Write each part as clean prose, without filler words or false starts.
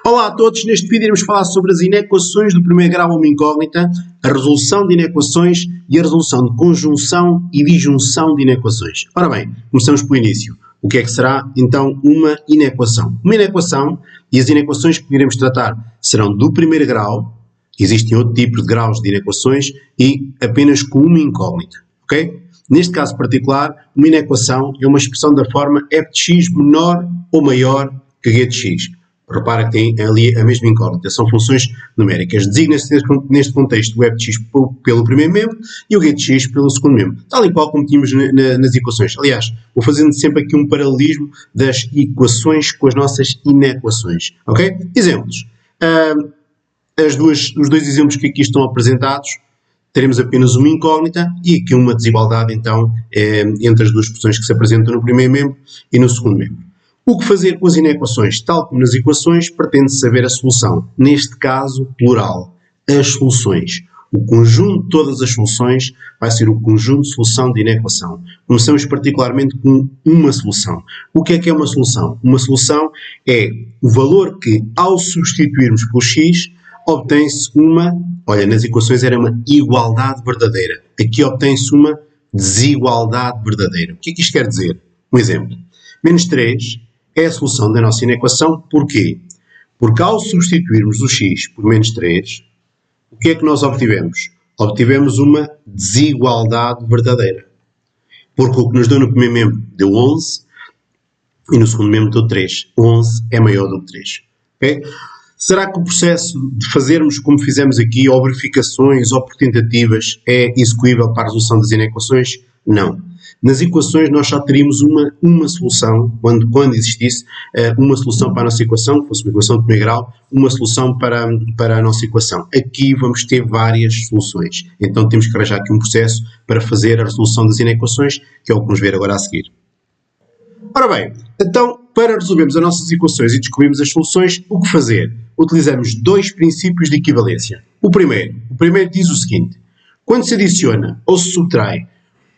Olá a todos, neste vídeo iremos falar sobre as inequações do primeiro grau a uma incógnita, a resolução de inequações e a resolução de conjunção e disjunção de inequações. Ora bem, começamos pelo início. O que é que será, então, uma inequação? Uma inequação, e as inequações que iremos tratar serão do primeiro grau, existem outro tipo de graus de inequações, e apenas com uma incógnita, ok? Neste caso particular, uma inequação é uma expressão da forma f de x menor ou maior que g de x. Repara que tem ali a mesma incógnita, são funções numéricas. Designa-se neste contexto o f de x pelo primeiro membro e o g de x pelo segundo membro, tal e qual como tínhamos nas equações. Aliás, vou fazendo sempre aqui um paralelismo das equações com as nossas inequações. Ok? Exemplos. Os dois exemplos que aqui estão apresentados, teremos apenas uma incógnita e aqui uma desigualdade, então, entre as duas expressões que se apresentam no primeiro membro e no segundo membro. O que fazer com as inequações? Tal como nas equações, pretende-se saber a solução. Neste caso, plural. As soluções. O conjunto de todas as soluções vai ser o conjunto de solução de inequação. Começamos particularmente com uma solução. O que é uma solução? Uma solução é o valor que, ao substituirmos por x, obtém-se uma, olha, nas equações era uma igualdade verdadeira. Aqui obtém-se uma desigualdade verdadeira. O que é que isto quer dizer? Um exemplo. Menos 3 é a solução da nossa inequação. Porquê? Porque ao substituirmos o x por menos 3, o que é que nós obtivemos? Obtivemos uma desigualdade verdadeira. Porque o que nos deu no primeiro membro deu 11 e no segundo membro deu 3. 11 é maior do que 3. Okay? Será que o processo de fazermos como fizemos aqui, ou verificações ou por tentativas, é execuível para a resolução das inequações? Não. Nas equações nós só teríamos uma solução, quando existisse uma solução para a nossa equação, fosse uma equação de primeiro grau, uma solução para a nossa equação. Aqui vamos ter várias soluções. Então temos que arranjar aqui um processo para fazer a resolução das inequações, que é o que vamos ver agora a seguir. Ora bem, então para resolvermos as nossas equações e descobrirmos as soluções, o que fazer? Utilizamos dois princípios de equivalência. O primeiro diz o seguinte: quando se adiciona ou se subtrai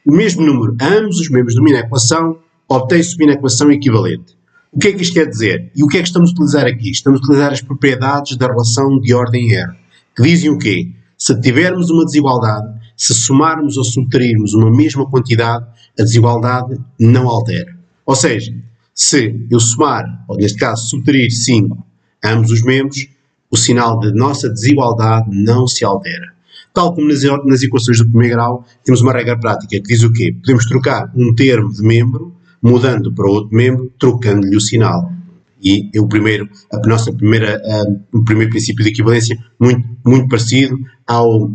o mesmo número a ambos os membros de uma inequação, obtém-se uma inequação equivalente. O que é que isto quer dizer? E o que é que estamos a utilizar aqui? Estamos a utilizar as propriedades da relação de ordem R, que dizem o quê? Se tivermos uma desigualdade, se somarmos ou subtrairmos uma mesma quantidade, a desigualdade não altera. Ou seja, se eu somar, ou neste caso subtrair 5 a ambos os membros, o sinal da nossa desigualdade não se altera. Tal como nas equações do primeiro grau, temos uma regra prática que diz o quê? Podemos trocar um termo de membro, mudando para outro membro, trocando-lhe o sinal. E o primeiro princípio de equivalência, muito parecido ao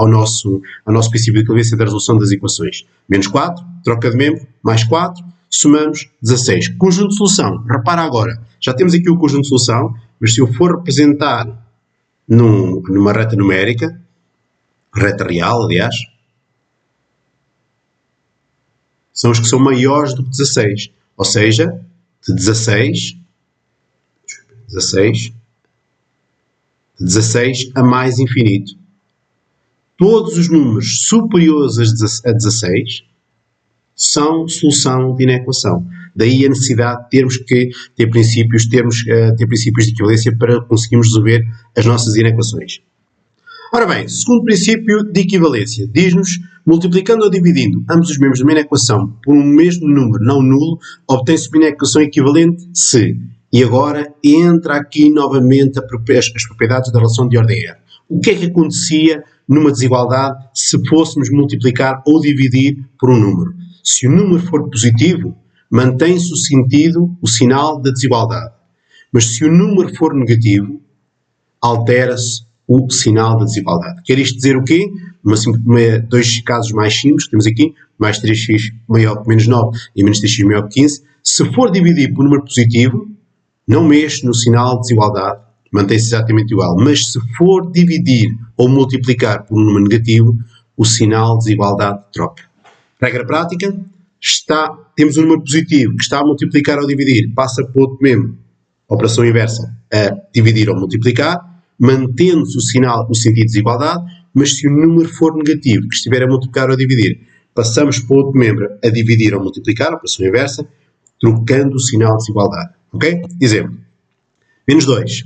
nosso princípio de equivalência da resolução das equações. Menos 4, troca de membro, mais 4, somamos 16. Conjunto de solução. Repara agora, já temos aqui o conjunto de solução, mas se eu for representar numa reta numérica, reta real, aliás, são os que são maiores do que 16. Ou seja, de 16 a mais infinito. Todos os números superiores a 16 são solução de inequação. Daí a necessidade de termos que ter princípios de equivalência para conseguirmos resolver as nossas inequações. Ora bem, segundo princípio de equivalência, diz-nos, multiplicando ou dividindo ambos os membros de uma inequação por um mesmo número não nulo, obtém-se uma inequação equivalente se. E agora entra aqui novamente as propriedades da relação de ordem R. O que é que acontecia numa desigualdade se fôssemos multiplicar ou dividir por um número? Se o número for positivo, mantém-se o sinal da desigualdade. Mas se o número for negativo, altera-se o sinal da desigualdade. Quer isto dizer o quê? Dois casos mais simples que temos aqui, mais 3x maior que menos 9 e menos 3x maior que 15. Se for dividir por um número positivo, não mexe no sinal de desigualdade, mantém-se exatamente igual. Mas se for dividir ou multiplicar por um número negativo, o sinal de desigualdade troca. Regra prática, temos um número positivo que está a multiplicar ou dividir, passa para outro membro, operação inversa, a dividir ou multiplicar, mantendo-se o sentido de desigualdade, mas se o número for negativo, que estiver a multiplicar ou dividir, passamos para outro membro a dividir ou multiplicar, operação inversa, trocando o sinal de desigualdade. Ok? Exemplo. Menos 2.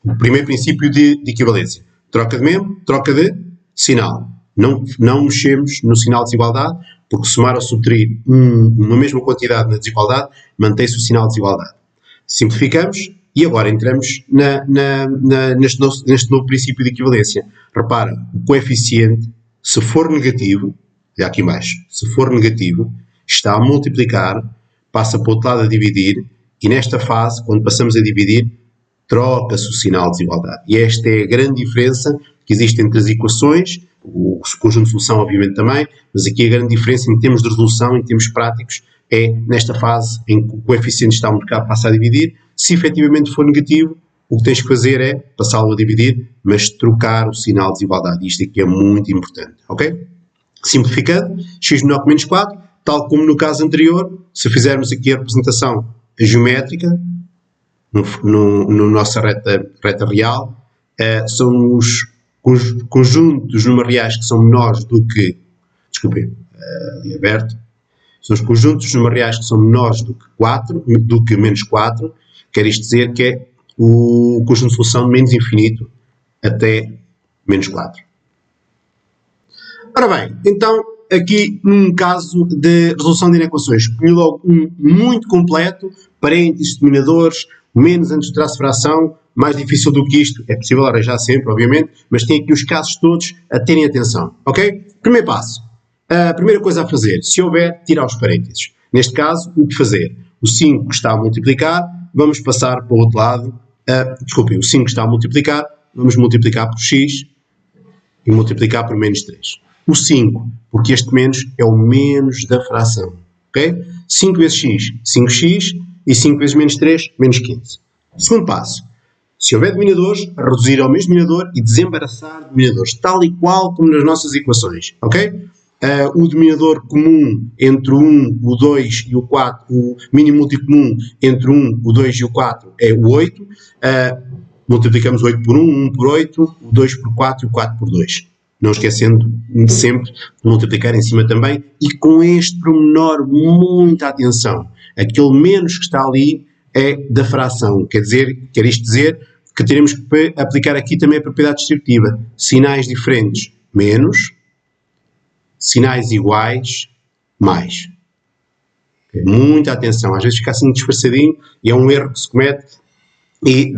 O primeiro princípio de equivalência. Troca de membro, troca de sinal. Não mexemos no sinal de desigualdade, porque somar ou subtrair uma mesma quantidade na desigualdade, mantém-se o sinal de desigualdade. Simplificamos e agora entramos neste novo princípio de equivalência. Repara, o coeficiente, se for negativo, olha aqui em baixo, se for negativo, está a multiplicar, passa para o outro lado a dividir, e nesta fase, quando passamos a dividir, troca-se o sinal de desigualdade. E esta é a grande diferença que existe entre as equações, o conjunto de solução obviamente também, mas aqui a grande diferença em termos de resolução, em termos práticos, é nesta fase em que o coeficiente está a multiplicar, passa a dividir. Se efetivamente for negativo, o que tens que fazer é passá-lo a dividir, mas trocar o sinal de desigualdade. Isto aqui é muito importante, ok? Simplificando, x menor que menos 4, tal como no caso anterior, se fizermos aqui a representação geométrica, no nossa reta real, são os conjuntos numeriais que são menores do que, desculpem, ali aberto, são os conjuntos numeriais que são menores do que menos 4, quer isto dizer que é o conjunto de solução de menos infinito até menos 4. Ora bem, então, aqui num caso de resolução de inequações, escolhi logo um muito completo, parênteses, dominadores, menos antes do traço de fração, mais difícil do que isto, é possível arranjar sempre, obviamente, mas tem aqui os casos todos a terem atenção, ok? Primeiro passo, a primeira coisa a fazer, se houver, tirar os parênteses. Neste caso, o que fazer? O 5 que está a multiplicar, vamos passar para o outro lado, desculpem, o 5 que está a multiplicar, vamos multiplicar por x e multiplicar por menos 3. O 5, porque este menos é o menos da fração, ok? 5 vezes x, 5x, e 5 vezes menos 3, menos 15. Segundo passo, se houver dominadores, reduzir ao mesmo dominador e desembaraçar dominadores, tal e qual como nas nossas equações, ok? O dominador comum entre o 1, o 2 e o 4, o mínimo múltiplo comum entre o 1, o 2 e o 4 é o 8. Multiplicamos o 8 por 1, 1 por 8, o 2 por 4 e o 4 por 2. Não esquecendo sempre de multiplicar em cima também. E com este pormenor, muita atenção. Aquele menos que está ali é da fração. Quer isto dizer que teremos que aplicar aqui também a propriedade distributiva. Sinais diferentes, menos. Sinais iguais, mais. Muita atenção. Às vezes fica assim disfarçadinho e é um erro que se comete e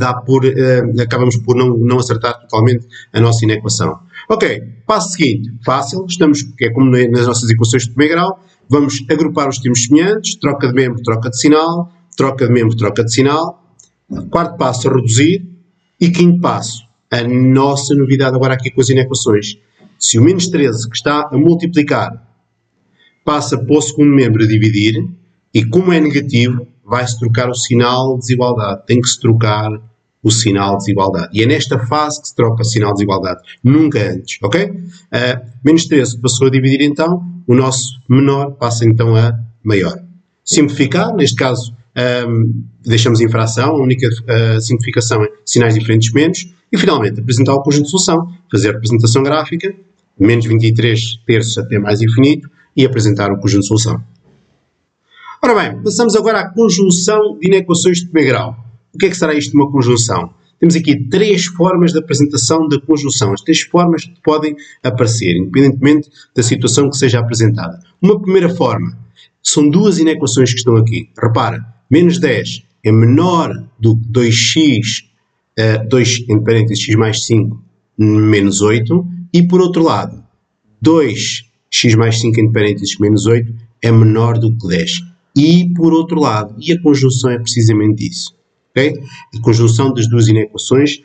acabamos por não acertar totalmente a nossa inequação. Ok, passo seguinte, fácil, que é como nas nossas equações de primeiro grau, vamos agrupar os termos semelhantes, troca de membro, troca de sinal, troca de membro, troca de sinal. Quarto passo, reduzir. E quinto passo, a nossa novidade agora aqui com as inequações. Se o menos 13 que está a multiplicar passa para o segundo membro a dividir, e como é negativo, vai-se trocar o sinal de desigualdade. Tem que se trocar o sinal de desigualdade. E é nesta fase que se troca o sinal de desigualdade, nunca antes, ok? Menos 13 passou a dividir então, o nosso menor passa então a maior. Simplificar, neste caso, deixamos em fração, a única simplificação é sinais diferentes menos, e finalmente apresentar o conjunto de solução, fazer a representação gráfica, menos 23 terços até mais infinito, e apresentar o conjunto de solução. Ora bem, passamos agora à conjunção de inequações de primeiro grau. O que é que será isto de uma conjunção? Temos aqui três formas de apresentação da conjunção. As três formas que podem aparecer, independentemente da situação que seja apresentada. Uma primeira forma, são duas inequações que estão aqui. Repara, menos 10 é menor do que 2x, 2 entre parênteses, x mais 5, menos 8. E por outro lado, 2x mais 5 entre parênteses, menos 8 é menor do que 10. E por outro lado, e a conjunção é precisamente isso. Okay? A conjunção das duas inequações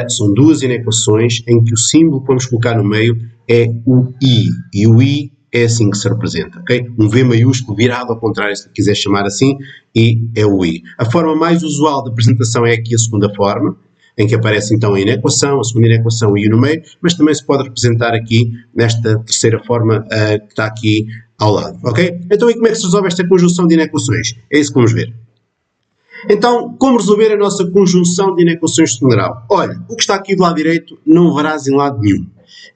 são duas inequações em que o símbolo que vamos colocar no meio é o I. E o I é assim que se representa. Okay? Um V maiúsculo virado ao contrário, se quiser chamar assim, e é o I. A forma mais usual de apresentação é aqui a segunda forma, em que aparece então a inequação, a segunda inequação e o I no meio, mas também se pode representar aqui nesta terceira forma que está aqui ao lado. Okay? Então, e como é que se resolve esta conjunção de inequações? É isso que vamos ver. Então, como resolver a nossa conjunção de inequações de segundo grau? Olha, o que está aqui do lado direito não verás em lado nenhum.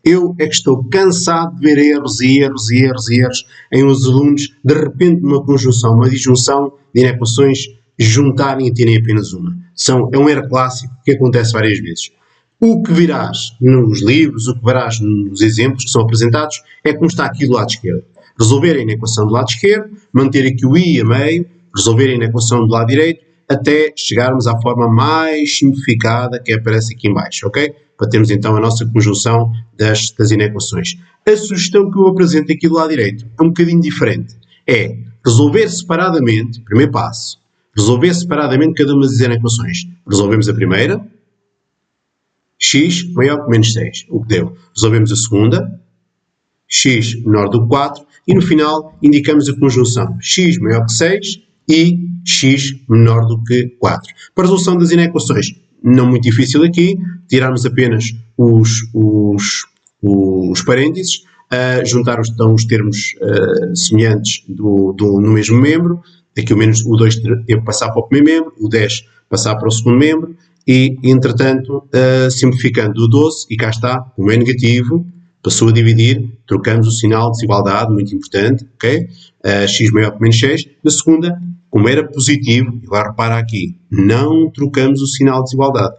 Eu é que estou cansado de ver erros em os alunos, de repente numa conjunção, uma disjunção de inequações juntarem e terem apenas uma. É um erro clássico que acontece várias vezes. O que virás nos livros, o que verás nos exemplos que são apresentados, é como está aqui do lado esquerdo. Resolverem na equação do lado esquerdo, manter aqui o i a meio, resolverem na equação do lado direito, até chegarmos à forma mais simplificada que aparece aqui em baixo, ok? Para termos então a nossa conjunção das inequações. A sugestão que eu apresento aqui do lado direito é um bocadinho diferente. É resolver separadamente, primeiro passo, resolver separadamente cada uma das inequações. Resolvemos a primeira, x maior que menos 6, o que deu. Resolvemos a segunda, x menor do que 4, e no final indicamos a conjunção x maior que 6 e x menor do que 4. Para a resolução das inequações, não muito difícil aqui, tirarmos apenas os parênteses, juntar os termos semelhantes no mesmo membro, aqui o 2 teve que passar para o primeiro membro, o 10 passar para o segundo membro, e, entretanto, simplificando o 12, e cá está, como é negativo, passou a dividir, trocamos o sinal de desigualdade, muito importante, ok? X maior que menos 6. Na segunda, como era positivo, agora repara aqui, não trocamos o sinal de desigualdade.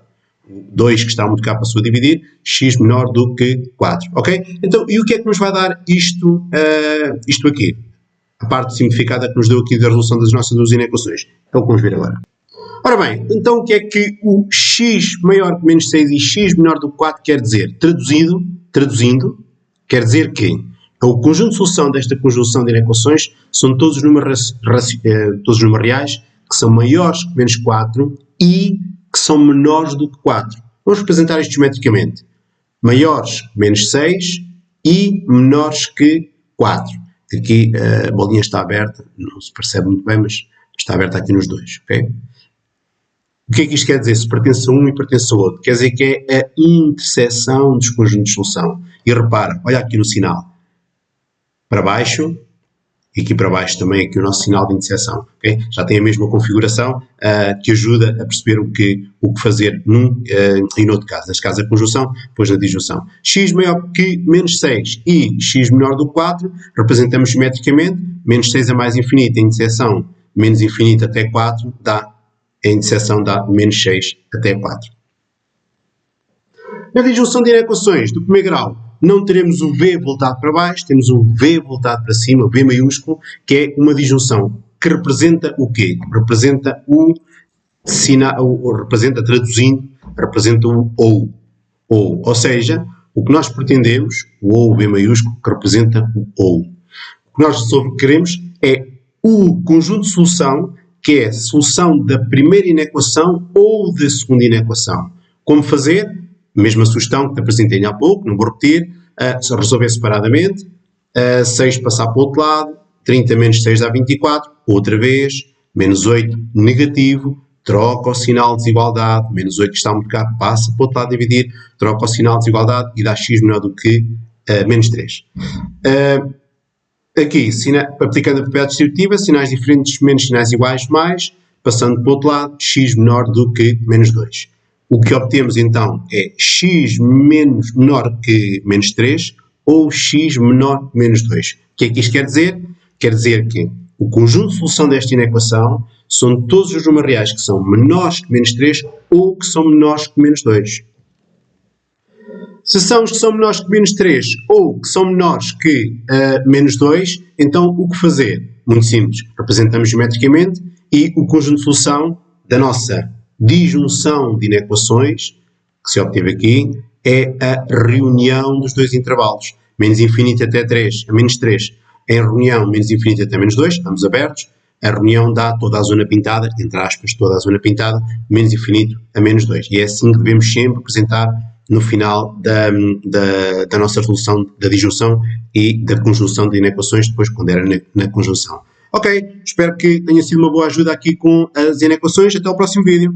O 2 que está muito cá passou a dividir, x menor do que 4, ok? Então, e o que é que nos vai dar isto aqui? A parte simplificada que nos deu aqui da resolução das nossas duas inequações. É o que vamos ver agora. Ora bem, então o que é que o x maior que menos 6 e x menor do que 4 quer dizer? Traduzindo, quer dizer que o conjunto de solução desta conjunção de inequações são todos os números reais que são maiores que menos 4 e que são menores do que 4. Vamos representar isto geometricamente. Maiores que menos 6 e menores que 4. Aqui a bolinha está aberta, não se percebe muito bem, mas está aberta aqui nos dois, ok? O que é que isto quer dizer? Se pertence a um e pertence a outro. Quer dizer que é a interseção dos conjuntos de solução. E repara, olha aqui no sinal. Para baixo, e aqui para baixo também aqui o nosso sinal de interseção. Okay? Já tem a mesma configuração que ajuda a perceber o que fazer num e no outro caso. Neste caso a conjunção, depois na disjunção. X maior que menos 6 e x menor do que 4, representamos geometricamente. Menos 6 é mais infinito, a interseção menos infinito até 4 dá. A interseção dá menos 6 até 4. Na disjunção de inequações do primeiro grau, não teremos o V voltado para baixo, temos o V voltado para cima, o V maiúsculo, que é uma disjunção que representa o quê? Representa o sinal, representa o ou. Ou seja, o que nós pretendemos, o ou, o V maiúsculo, que representa o ou. O que nós queremos é o conjunto de solução, que é a solução da primeira inequação ou da segunda inequação. Como fazer? Mesma sugestão que te apresentei há pouco, não vou repetir, resolver separadamente, 6 passar para o outro lado, 30 menos 6 dá 24, outra vez, menos 8 negativo, troca o sinal de desigualdade, menos 8 que está muito cá, passa para o outro lado dividir, troca o sinal de desigualdade e dá x menor do que menos 3. Aqui, aplicando a propriedade distributiva, sinais diferentes menos sinais iguais mais, passando para o outro lado, x menor do que menos 2. O que obtemos então é x menor que menos 3 ou x menor que menos 2. O que é que isto quer dizer? Quer dizer que o conjunto de solução desta inequação são todos os números reais que são menores que menos 3 ou que são menores que menos 2. Se são os que são menores que menos 3 ou que são menores que menos 2, então o que fazer? Muito simples. Representamos geometricamente e o conjunto de solução da nossa disjunção de inequações, que se obteve aqui, é a reunião dos dois intervalos. Menos infinito até 3 a menos 3. Em reunião, menos infinito até menos 2, estamos abertos. A reunião dá toda a zona pintada, entre aspas, toda a zona pintada, menos infinito a menos 2. E é assim que devemos sempre apresentar no final da nossa resolução da disjunção e da conjunção de inequações, depois quando era na conjunção. Ok, espero que tenha sido uma boa ajuda aqui com as inequações. Até ao próximo vídeo.